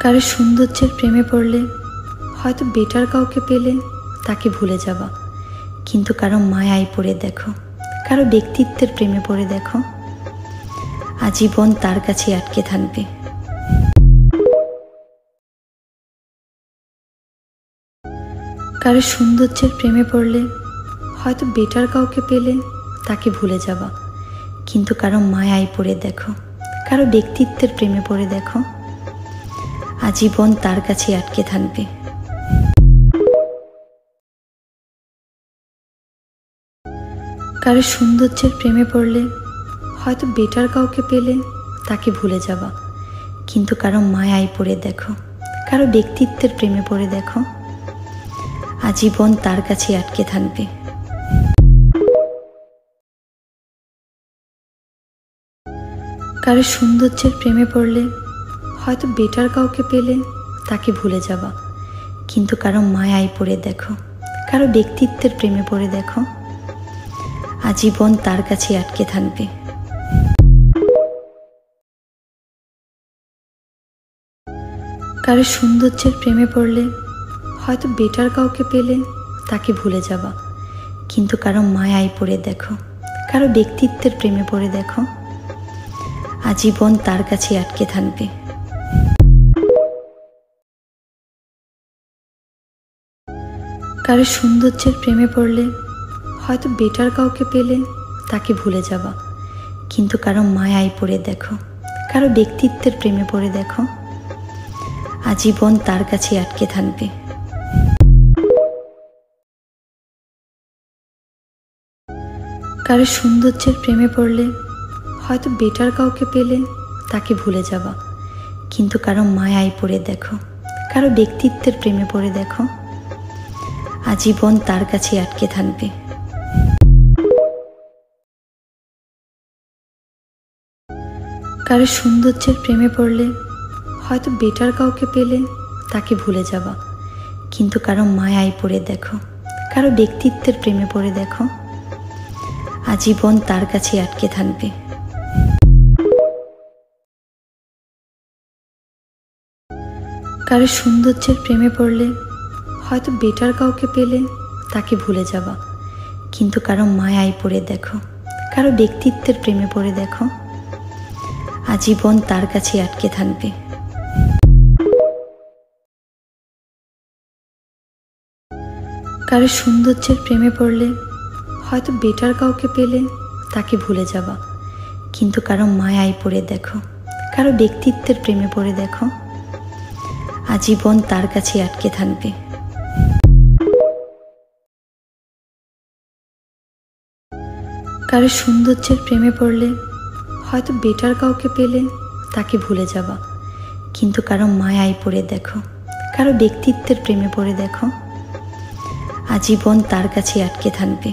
কারো সৌন্দর্যের প্রেমে পড়লে হয়তো বেটার কাউকে পেলে তাকে ভুলে যাবা, কিন্তু কারো মায়ায় পড়ে দেখো, কারো ব্যক্তিত্বের প্রেমে পড়ে দেখো, আজীবন তার কাছে আটকে থাকবে। কারো সৌন্দর্যের প্রেমে পড়লে হয়তো বেটার কাউকে পেলে তাকে ভুলে যাবা, কিন্তু কারো মায়ায় পড়ে দেখো, কারো ব্যক্তিত্বের প্রেমে পড়ে দেখো, আজীবন তার কাছে আটকে থাকবে। কারো সৌন্দর্যের প্রেমে পড়লে হয়তো বেটার কাউকে পেলে তাকে ভুলে যাবা, কিন্তু কারো মায়ায় পড়ে দেখো, কারো ব্যক্তিত্বের প্রেমে পড়ে দেখো, আজীবন তার কাছে আটকে থাকবে। কারো সৌন্দর্যের প্রেমে পড়লে হয়তো বেটার কাউকে পেলে তাকে ভুলে যাবা, কিন্তু কারো মায়ায় পড়ে দেখো, কারো ব্যক্তিত্বের প্রেমে পড়ে দেখো, আজীবন তার কাছে আটকে থাকবে। কারো সৌন্দর্যের প্রেমে পড়লে হয়তো বেটার কাউকে পেলে তাকে ভুলে যাবা, কিন্তু কারো মায়ায় পড়ে দেখো, কারো ব্যক্তিত্বের প্রেমে পড়ে দেখো, আজীবন তার কাছে আটকে থাকবে। কারো সৌন্দর্যের প্রেমে পড়লে হয়তো বেটার কাউকে পেলে তাকে ভুলে যাবা, কিন্তু কারো মায়ায় পড়ে দেখো, কারো ব্যক্তিত্বের প্রেমে পড়ে দেখো, আজীবন তার কাছে আটকে থাকবে। কারো সৌন্দর্যের প্রেমে পড়লে হয়তো বেটার কাউকে পেলে তাকে ভুলে যাবা, কিন্তু কারো মায়ায় পড়ে দেখো, কারো ব্যক্তিত্বের প্রেমে পড়ে দেখো, আজীবন তার কাছে আটকে থাকবে। কারো সৌন্দর্যের প্রেমে পড়লে হয়তো বেটার কাউকে পেলে তাকে ভুলে যাবা, কিন্তু কারো মায়ায় পড়ে দেখো, কারো ব্যক্তিত্বের প্রেমে পড়ে দেখো, আজীবন তার কাছে আটকে থাকবে। কারো সৌন্দর্যের প্রেমে পড়লে হয়তো বেটার কাউকে পেলে তাকে ভুলে যাবা, কিন্তু কারো মায়ায় পড়ে দেখো, কারো ব্যক্তিত্বের প্রেমে পড়ে দেখো, আজীবন তার কাছে আটকে থাকবে। কারো সৌন্দর্যের প্রেমে পড়লে হয়তো বেটার কাউকে পেলে তাকে ভুলে যাবা, কিন্তু কারো মায়ায় পড়ে দেখো, কারো ব্যক্তিত্বের প্রেমে পড়ে দেখো, আজীবন তার কাছে আটকে থাকবে। কারো সৌন্দর্যের প্রেমে পড়লে হয়তো বেটার কাউকে পেলে তাকে ভুলে যাবা, কিন্তু কারো মায়ায় পড়ে দেখো, কারো ব্যক্তিত্বের প্রেমে পড়ে দেখো, আজীবন তার কাছে আটকে থাকবে।